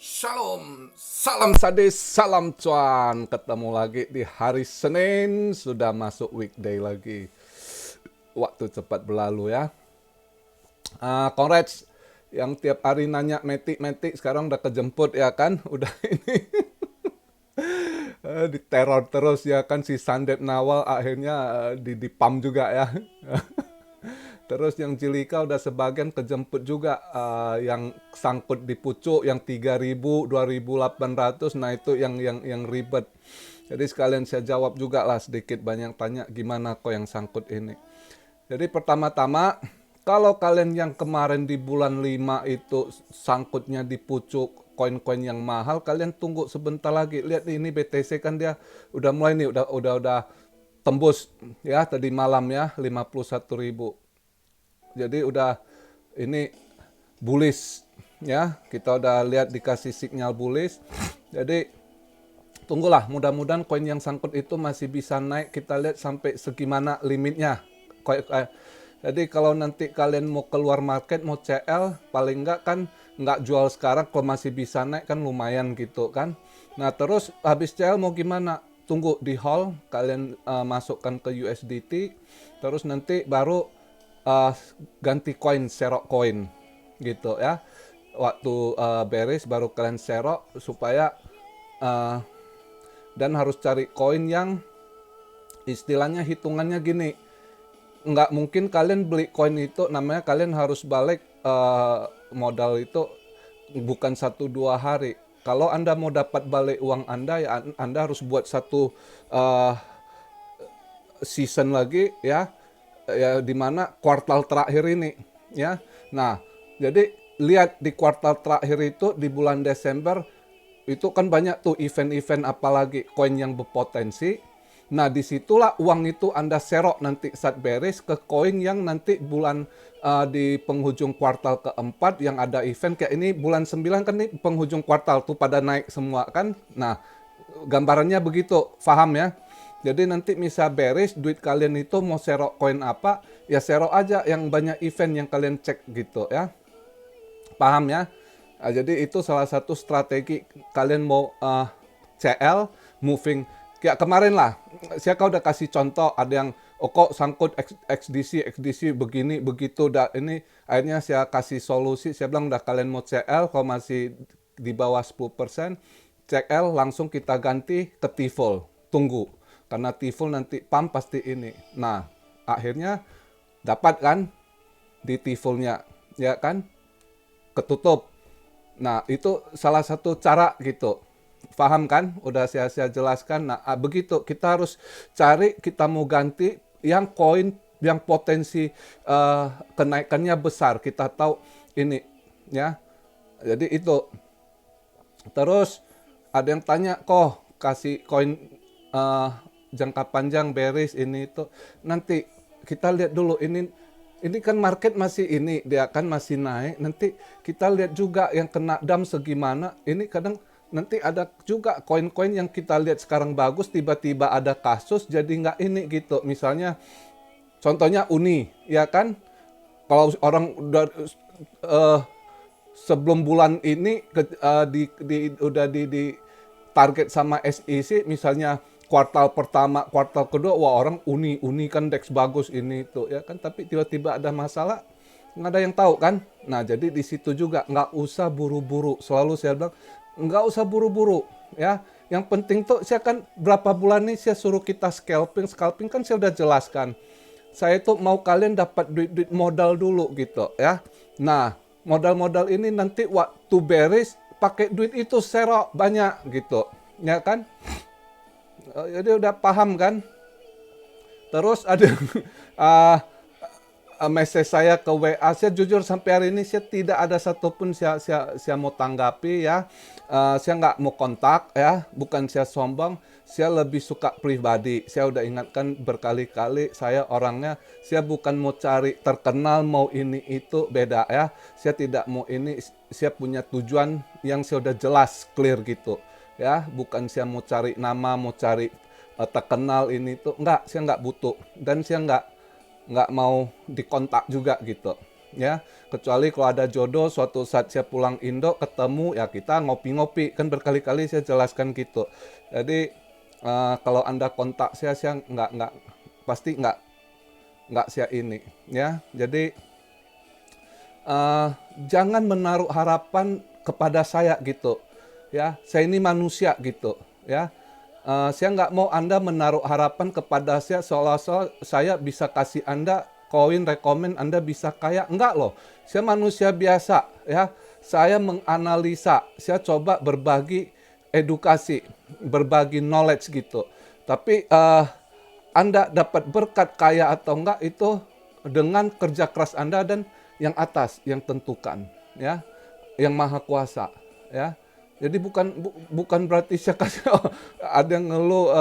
Shalom, salam sadis, salam cuan. Ketemu lagi di hari Senin, sudah masuk weekday lagi. Waktu cepat berlalu ya. Congrats yang tiap hari nanya metik-metik sekarang udah kejemput ya kan? Udah ini diteror terus ya kan si Sandet Nawal akhirnya dipam juga ya. Terus yang Cilika udah sebagian kejemput juga, yang sangkut di pucuk yang 3.000, 2.800, nah itu yang ribet. Jadi sekalian saya jawab juga lah sedikit banyak tanya gimana kok yang sangkut ini. Jadi pertama-tama kalau kalian yang kemarin di bulan 5 itu sangkutnya di pucuk koin-koin yang mahal, kalian tunggu sebentar lagi. Lihat ini BTC kan dia udah mulai nih udah tembus ya tadi malam ya 51.000. Jadi udah ini bullish ya. Kita udah lihat dikasih sinyal bullish. Jadi tunggulah, mudah-mudahan koin yang sangkut itu masih bisa naik. Kita lihat sampai segimana limitnya. Jadi kalau nanti kalian mau keluar market, mau CL, paling enggak kan nggak jual sekarang, kalau masih bisa naik kan lumayan gitu kan. Nah terus habis CL mau gimana? Tunggu di hold, kalian masukkan ke USDT, terus nanti baru ganti koin, serok koin gitu ya. Waktu bearish baru kalian serok supaya dan harus cari koin yang istilahnya hitungannya gini. Nggak mungkin kalian beli koin itu, namanya kalian harus balik modal itu bukan 1-2 hari. Kalau Anda mau dapat balik uang Anda, ya Anda harus buat satu season lagi ya, ya di mana kuartal terakhir ini ya. Nah, jadi lihat di kuartal terakhir itu di bulan Desember itu kan banyak tuh event-event apalagi koin yang berpotensi. Nah, disitulah uang itu Anda serok nanti saat bearish ke koin yang nanti bulan di penghujung kuartal keempat yang ada event kayak ini bulan 9 kan nih penghujung kuartal tuh pada naik semua kan. Nah, gambarannya begitu, paham ya? Jadi nanti misal bearish, duit kalian itu mau serok koin apa, ya serok aja yang banyak event yang kalian cek gitu ya. Paham ya? Nah, jadi itu salah satu strategi kalian mau CL, moving. Kayak kemarin lah, saya kau udah kasih contoh, ada yang oh kok sangkut XDC begini, begitu. Ini akhirnya saya kasih solusi, saya bilang udah kalian mau CL, kalau masih di bawah 10%, CL langsung kita ganti ke T-Vol. Tunggu. Karena T-Vol nanti pump pasti ini. Nah, akhirnya dapat kan di T-Volnya, ya kan? Ketutup. Nah, itu salah satu cara gitu. Paham kan? Udah saya jelaskan. Nah, begitu. Kita harus cari, kita mau ganti yang koin yang potensi kenaikannya besar. Kita tahu ini ya. Jadi itu. Terus ada yang tanya, kok kasih koin jangka panjang bearish ini itu. Nanti kita lihat dulu ini kan market masih ini, dia kan masih naik. Nanti kita lihat juga yang kena dam segimana. Ini kadang nanti ada juga koin-koin yang kita lihat sekarang bagus, tiba-tiba ada kasus jadi nggak ini gitu. Misalnya contohnya Uni, ya kan? Kalau orang udah sebelum bulan ini udah di target sama SEC misalnya kuartal pertama, kuartal kedua, wah orang uni kan Dex bagus ini itu ya kan, tapi tiba-tiba ada masalah, nggak ada yang tahu kan. Nah jadi di situ juga nggak usah buru-buru, selalu saya bilang nggak usah buru-buru ya. Yang penting tuh saya kan berapa bulan nih saya suruh kita scalping kan saya udah jelaskan. Saya tuh mau kalian dapat duit modal dulu gitu ya. Nah modal-modal ini nanti waktu bearish pakai duit itu serok banyak gitu ya kan. Jadi udah paham kan. Terus ada uh, message saya ke WA, saya jujur sampai hari ini saya tidak ada satupun saya mau tanggapi ya. Saya nggak mau kontak ya, bukan saya sombong, saya lebih suka pribadi. Saya udah ingatkan berkali-kali, saya orangnya, saya bukan mau cari terkenal, mau ini itu, beda ya. Saya tidak mau ini, saya punya tujuan yang saya udah jelas, clear gitu ya. Bukan saya mau cari nama, mau cari terkenal ini tuh, enggak, saya nggak butuh. Dan saya nggak mau dikontak juga gitu. ya. Kecuali kalau ada jodoh suatu saat saya pulang Indo ketemu ya kita ngopi-ngopi, kan berkali-kali saya jelaskan gitu. Jadi kalau Anda kontak saya nggak pasti nggak saya ini, ya. Jadi eh, jangan menaruh harapan kepada saya gitu, ya. Saya ini manusia gitu, ya. Saya nggak mau Anda menaruh harapan kepada saya seolah-olah saya bisa kasih Anda koin rekomen Anda bisa kaya. Enggak loh, saya manusia biasa, ya. Saya menganalisa, saya coba berbagi edukasi, berbagi knowledge gitu. Tapi Anda dapat berkat kaya atau enggak itu dengan kerja keras Anda dan yang atas yang tentukan, ya, yang maha kuasa, ya. Jadi bukan berarti saya kasih ada yang ngeluh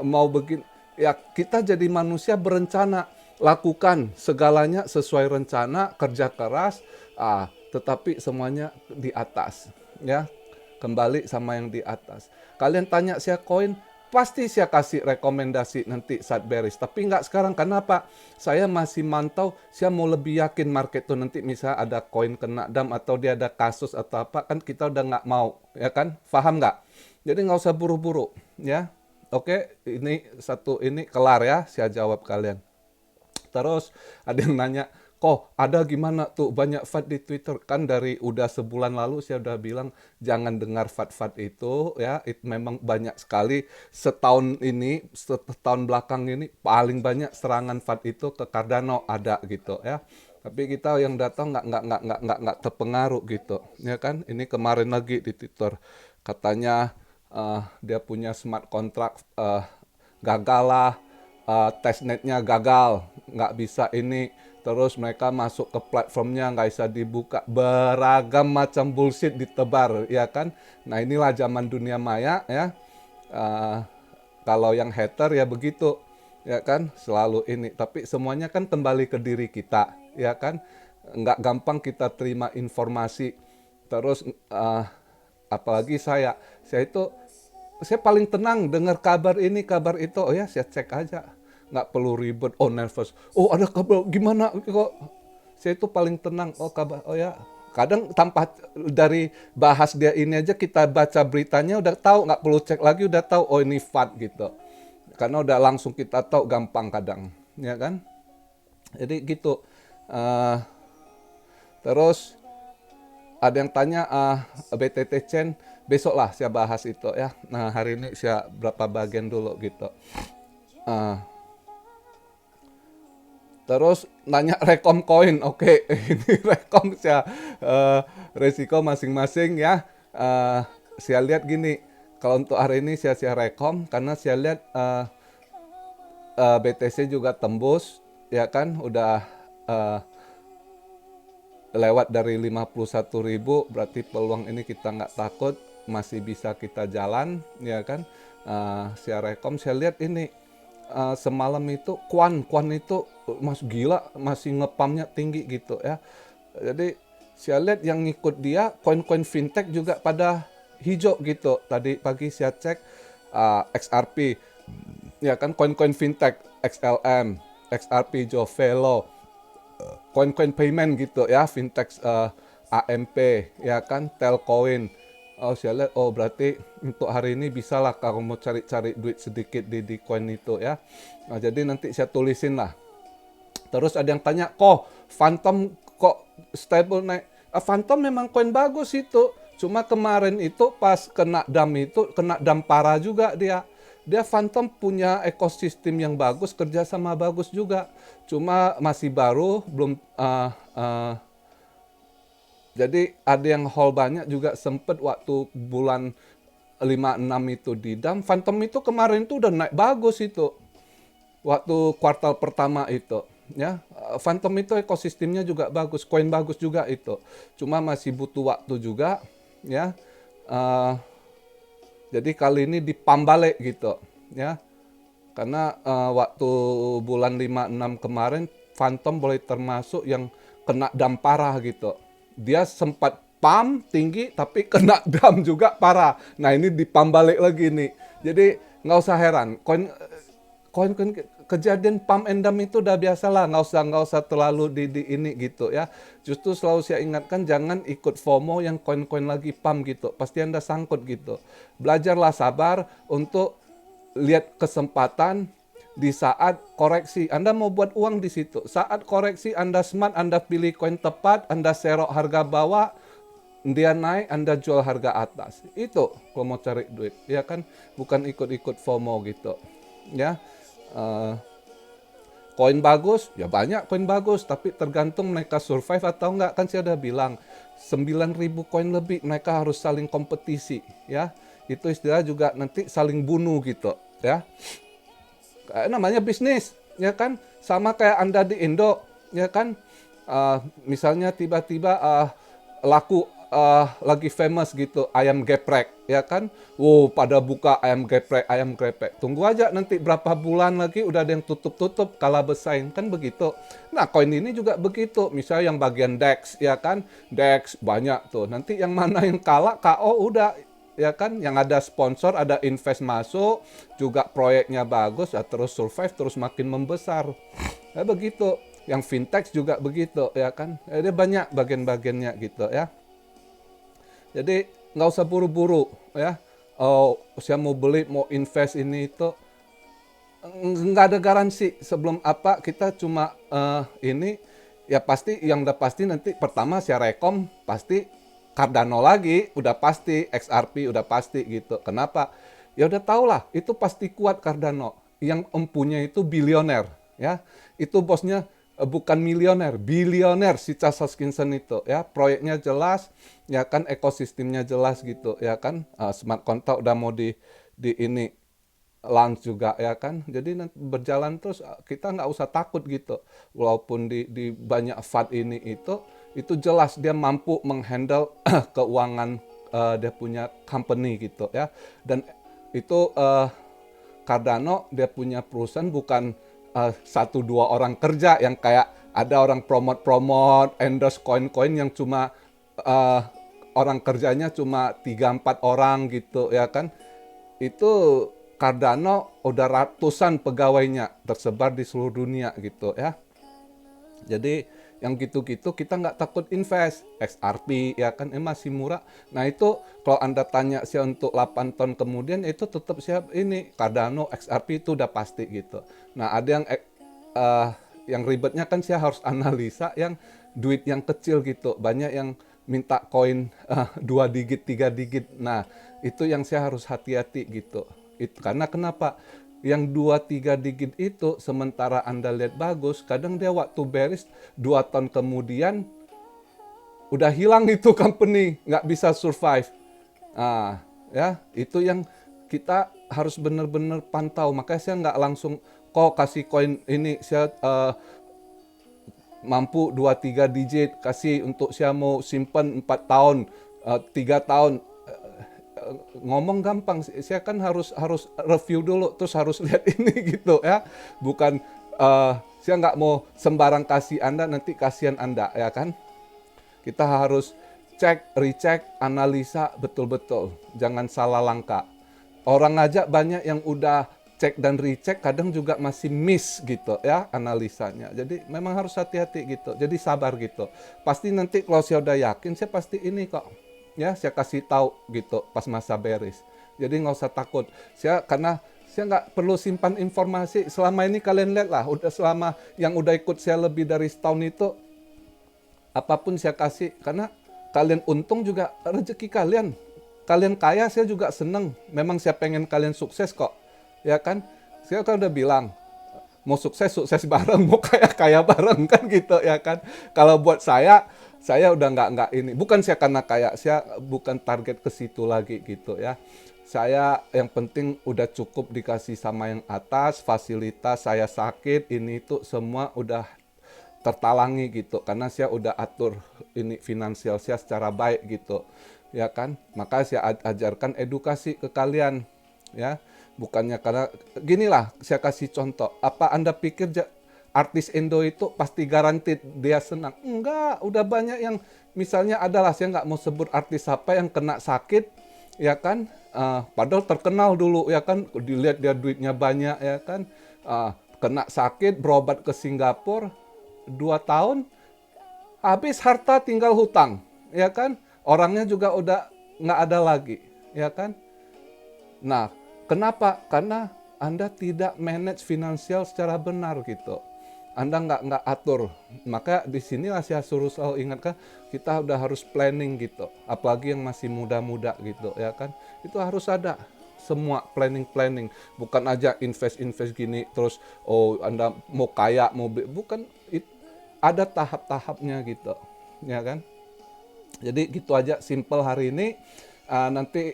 mau begini. Ya kita jadi manusia berencana, lakukan segalanya sesuai rencana, kerja keras, tetapi semuanya di atas, ya. Kembali sama yang di atas. Kalian tanya saya koin, pasti saya kasih rekomendasi nanti saat beres. Tapi nggak sekarang. Kenapa? Saya masih mantau, saya mau lebih yakin market tuh nanti misalnya ada koin kena dam atau dia ada kasus atau apa, kan kita udah nggak mau, ya kan? Paham nggak? Jadi nggak usah buru-buru, ya. Oke, ini satu ini kelar ya, saya jawab kalian. Terus ada yang nanya, kok ada gimana tuh banyak FAD di Twitter? Kan dari udah sebulan lalu saya udah bilang jangan dengar FAD-FAD itu, ya. Itu memang banyak sekali setahun ini, setahun belakang ini paling banyak serangan FAD itu ke Cardano ada gitu, ya. Tapi kita yang datang nggak terpengaruh gitu, ya kan? Ini kemarin lagi di Twitter katanya dia punya smart contract gagal lah, testnetnya gagal, nggak bisa ini, terus mereka masuk ke platformnya nggak bisa dibuka, beragam macam bullshit ditebar, ya kan. Nah inilah zaman dunia maya, ya. Eh, Kalau yang hater ya begitu, ya kan, selalu ini. Tapi semuanya kan kembali ke diri kita, ya kan. Nggak gampang kita terima informasi. Terus apalagi saya itu saya paling tenang dengar kabar ini kabar itu, oh ya saya cek aja, nggak perlu ribet, oh nervous, oh ada kabar gimana kok. Saya itu paling tenang, oh kabar, oh ya. Kadang tanpa dari bahas dia ini aja kita baca beritanya udah tahu, nggak perlu cek lagi udah tahu, oh ini FAD gitu, karena udah langsung kita tahu gampang kadang, ya kan. Jadi gitu. Eh, Terus ada yang tanya BTT Chain, besok lah saya bahas itu, ya. Nah hari ini saya berapa bagian dulu gitu. Uh, Terus nanya rekom koin, oke. Ini rekom saya resiko masing-masing, ya. Saya lihat gini, kalau untuk hari ini saya rekom karena saya lihat BTC juga tembus, ya kan, udah lewat dari 51.000, berarti peluang ini kita nggak takut, masih bisa kita jalan, ya kan. Saya rekom, saya lihat ini semalam itu Kwan itu gila, masih ngepamnya tinggi gitu, ya. Jadi saya lihat yang ngikut dia koin-koin fintech juga pada hijau gitu. Tadi pagi saya cek XRP, ya kan, koin-koin fintech XLM, XRP, Jovelo, koin-koin payment gitu, ya, fintech AMP, ya kan, Telcoin. Oh saya lihat, oh berarti untuk hari ini bisa lah kalau mau cari-cari duit sedikit di koin itu, ya. Nah, jadi nanti saya tulisin lah. Terus ada yang tanya, kok Phantom kok stable naik? Phantom memang koin bagus itu, cuma kemarin itu pas kena dam parah juga dia. Dia Phantom punya ekosistem yang bagus, kerjasama bagus juga. Cuma masih baru, belum jadi ada yang hold banyak juga, sempet waktu bulan 5-6 itu di dam. Phantom itu kemarin itu udah naik bagus itu. Waktu kuartal pertama itu, ya. Phantom itu ekosistemnya juga bagus, koin bagus juga itu. Cuma masih butuh waktu juga, ya. Jadi kali ini dipam balik gitu, ya. Karena waktu bulan 5-6 kemarin Phantom boleh termasuk yang kena dam parah gitu. Dia sempat pam tinggi tapi kena dam juga parah. Nah ini dipam balik lagi nih. Jadi nggak usah heran. Koin kejadian pump and dump itu udah biasa lah, nggak usah terlalu di ini gitu ya. Justru selalu saya ingatkan jangan ikut FOMO yang koin-koin lagi pump gitu, pasti Anda sangkut gitu. Belajarlah sabar untuk lihat kesempatan di saat koreksi. Anda mau buat uang di situ. Saat koreksi Anda smart, Anda pilih koin tepat, Anda serok harga bawah, dia naik, Anda jual harga atas. Itu kalau mau cari duit, ya kan? Bukan ikut-ikut FOMO gitu. Ya. Koin bagus, ya banyak koin bagus, tapi tergantung mereka survive atau enggak. Kan saya udah bilang, 9.000 koin lebih, mereka harus saling kompetisi, ya. Itu istilah juga nanti saling bunuh gitu, ya. Namanya bisnis, ya kan? Sama kayak Anda di Indo, ya kan? Misalnya tiba-tiba laku lagi famous gitu ayam geprek, ya kan? Wow, pada buka ayam geprek, ayam geprek. Tunggu aja nanti berapa bulan lagi udah ada yang tutup-tutup kalah bersaing, kan begitu. Nah, koin ini juga begitu. Misalnya yang bagian DEX, ya kan? DEX banyak tuh. Nanti yang mana yang kalah KO udah, ya kan? Yang ada sponsor, ada invest masuk, juga proyeknya bagus, ya terus survive, terus makin membesar. Ya begitu. Yang fintech juga begitu, ya kan? Ada banyak bagian-bagiannya gitu ya. Jadi nggak usah buru-buru ya. Oh, saya mau beli, mau invest ini itu nggak ada garansi. Sebelum apa kita cuma ini ya pasti yang udah pasti nanti pertama saya rekom pasti Cardano lagi, udah pasti XRP udah pasti gitu. Kenapa? Ya udah tau lah, itu pasti kuat Cardano. Yang empunya itu bilioner ya. Itu bosnya bukan milioner, bilioner si Charles Hoskinson itu ya. Proyeknya jelas, ya kan, ekosistemnya jelas gitu ya kan. Smart contract udah mau di ini launch juga ya kan. Jadi nanti berjalan terus, kita nggak usah takut gitu. Walaupun di banyak FUD ini itu jelas dia mampu menghandle keuangan dia punya company gitu ya. Dan itu Cardano dia punya perusahaan bukan 1-2 orang kerja yang kayak ada orang promote endorse koin-koin yang cuma orang kerjanya cuma 3-4 orang gitu ya kan. Itu Cardano udah ratusan pegawainya tersebar di seluruh dunia gitu ya. Jadi yang gitu-gitu kita nggak takut invest. XRP ya kan masih murah. Nah itu kalau Anda tanya saya untuk 8 tahun kemudian itu tetap siap ini Cardano, XRP itu udah pasti gitu. Nah ada yang ribetnya kan saya harus analisa yang duit yang kecil gitu. Banyak yang minta koin 2 digit, 3 digit. Nah itu yang saya harus hati-hati gitu. Karena kenapa? Yang 2-3 digit itu sementara Anda lihat bagus, kadang dia waktu bearish 2 tahun kemudian udah hilang itu company, nggak bisa survive. Nah, ya itu yang kita harus benar-benar pantau. Makanya saya nggak langsung kok kasih koin ini saya mampu 2-3 digit, kasih untuk saya mau simpan 4 tahun, 3 tahun. Ngomong gampang, saya kan harus review dulu, terus harus lihat ini gitu ya. Bukan saya nggak mau sembarang kasih Anda, nanti kasihan Anda ya kan. Kita harus cek, recheck, analisa betul-betul. Jangan salah langkah. Orang aja banyak yang udah cek dan recheck, kadang juga masih miss gitu ya analisanya. Jadi memang harus hati-hati gitu. Jadi sabar gitu. Pasti nanti kalau saya udah yakin, saya pasti ini kok. Ya, saya kasih tahu gitu pas masa bearish. Jadi nggak usah takut. Karena saya nggak perlu simpan informasi. Selama ini kalian lihat lah, selama yang udah ikut saya lebih dari setahun itu, apapun saya kasih. Karena kalian untung juga rezeki kalian. Kalian kaya, saya juga seneng. Memang saya pengen kalian sukses kok. Ya kan? Saya kan udah bilang, mau sukses bareng, mau kaya bareng kan gitu ya kan. Kalau buat saya udah nggak ini. Bukan saya karena kaya, saya bukan target ke situ lagi gitu ya. Saya yang penting udah cukup dikasih sama yang atas, fasilitas saya sakit, ini itu semua udah tertalangi gitu. Karena saya udah atur ini finansial saya secara baik gitu. Ya kan? Maka saya ajarkan edukasi ke kalian ya. Bukannya karena ginilah saya kasih contoh. Apa Anda pikir artis Indo itu pasti garanti dia senang? Enggak, udah banyak yang misalnya adalah saya nggak mau sebut artis apa yang kena sakit, ya kan? Padahal terkenal dulu, ya kan? Dilihat dia duitnya banyak, ya kan? kena sakit, berobat ke Singapura 2 tahun, habis harta tinggal hutang, ya kan? Orangnya juga udah nggak ada lagi, ya kan? Nah, kenapa? Karena Anda tidak manage finansial secara benar gitu. Anda nggak atur. Maka di sinilah saya suruh selalu ingatkan, kita udah harus planning gitu. Apalagi yang masih muda-muda gitu, ya kan? Itu harus ada semua planning. Bukan aja invest gini terus Anda mau kaya, bukan, ada tahap-tahapnya gitu, ya kan? Jadi gitu aja simple hari ini. Nanti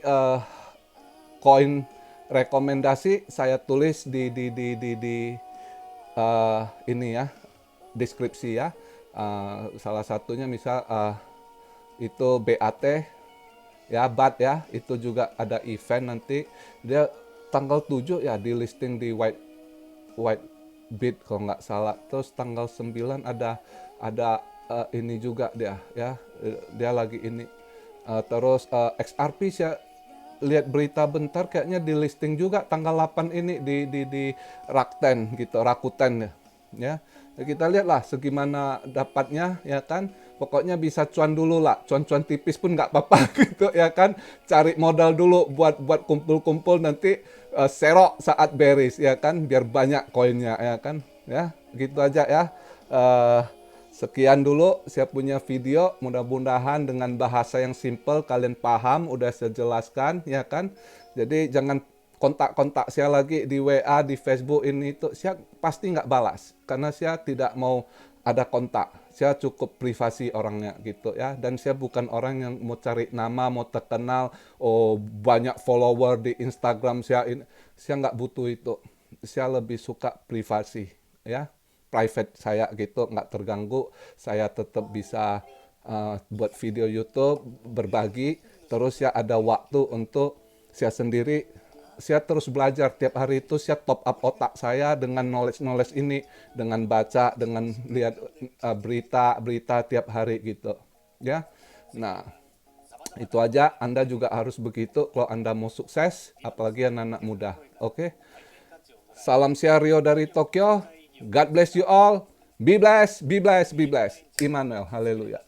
koin rekomendasi saya tulis di ini ya, deskripsi ya. Salah satunya misal itu BAT ya, BAT ya, itu juga ada event nanti. Dia tanggal 7 ya di listing di White Bit kalau nggak salah. Terus tanggal 9 ada ini juga dia ya, dia lagi ini. Terus XRP saya lihat berita bentar kayaknya di listing juga tanggal 8 ini di Rakuten gitu, Rakuten ya. Kita lihatlah segimana dapatnya, ya kan. Pokoknya bisa cuan dulu lah, cuan-cuan tipis pun nggak apa-apa gitu, ya kan. Cari modal dulu buat kumpul-kumpul, nanti serok saat bearish, ya kan, biar banyak koinnya, ya kan. Ya, gitu aja ya. Eh, Sekian dulu saya punya video, mudah-mudahan dengan bahasa yang simple kalian paham, udah saya jelaskan, ya kan. Jadi jangan kontak-kontak saya lagi di WA, di Facebook ini itu, saya pasti nggak balas, karena saya tidak mau ada kontak. Saya cukup privasi orangnya gitu ya, dan saya bukan orang yang mau cari nama, mau terkenal, banyak follower di Instagram saya nggak butuh itu. Saya lebih suka privasi ya, private saya gitu, nggak terganggu. Saya tetap bisa buat video YouTube, berbagi, terus ya ada waktu untuk saya sendiri. Saya terus belajar tiap hari itu, saya top up otak saya dengan knowledge ini, dengan baca, dengan lihat berita tiap hari gitu ya. Nah, itu aja. Anda juga harus begitu kalau Anda mau sukses, apalagi anak-anak muda. Oke. Salam siar Rio dari Tokyo. God bless you all. Be blessed, be blessed, be blessed. Immanuel, haleluya.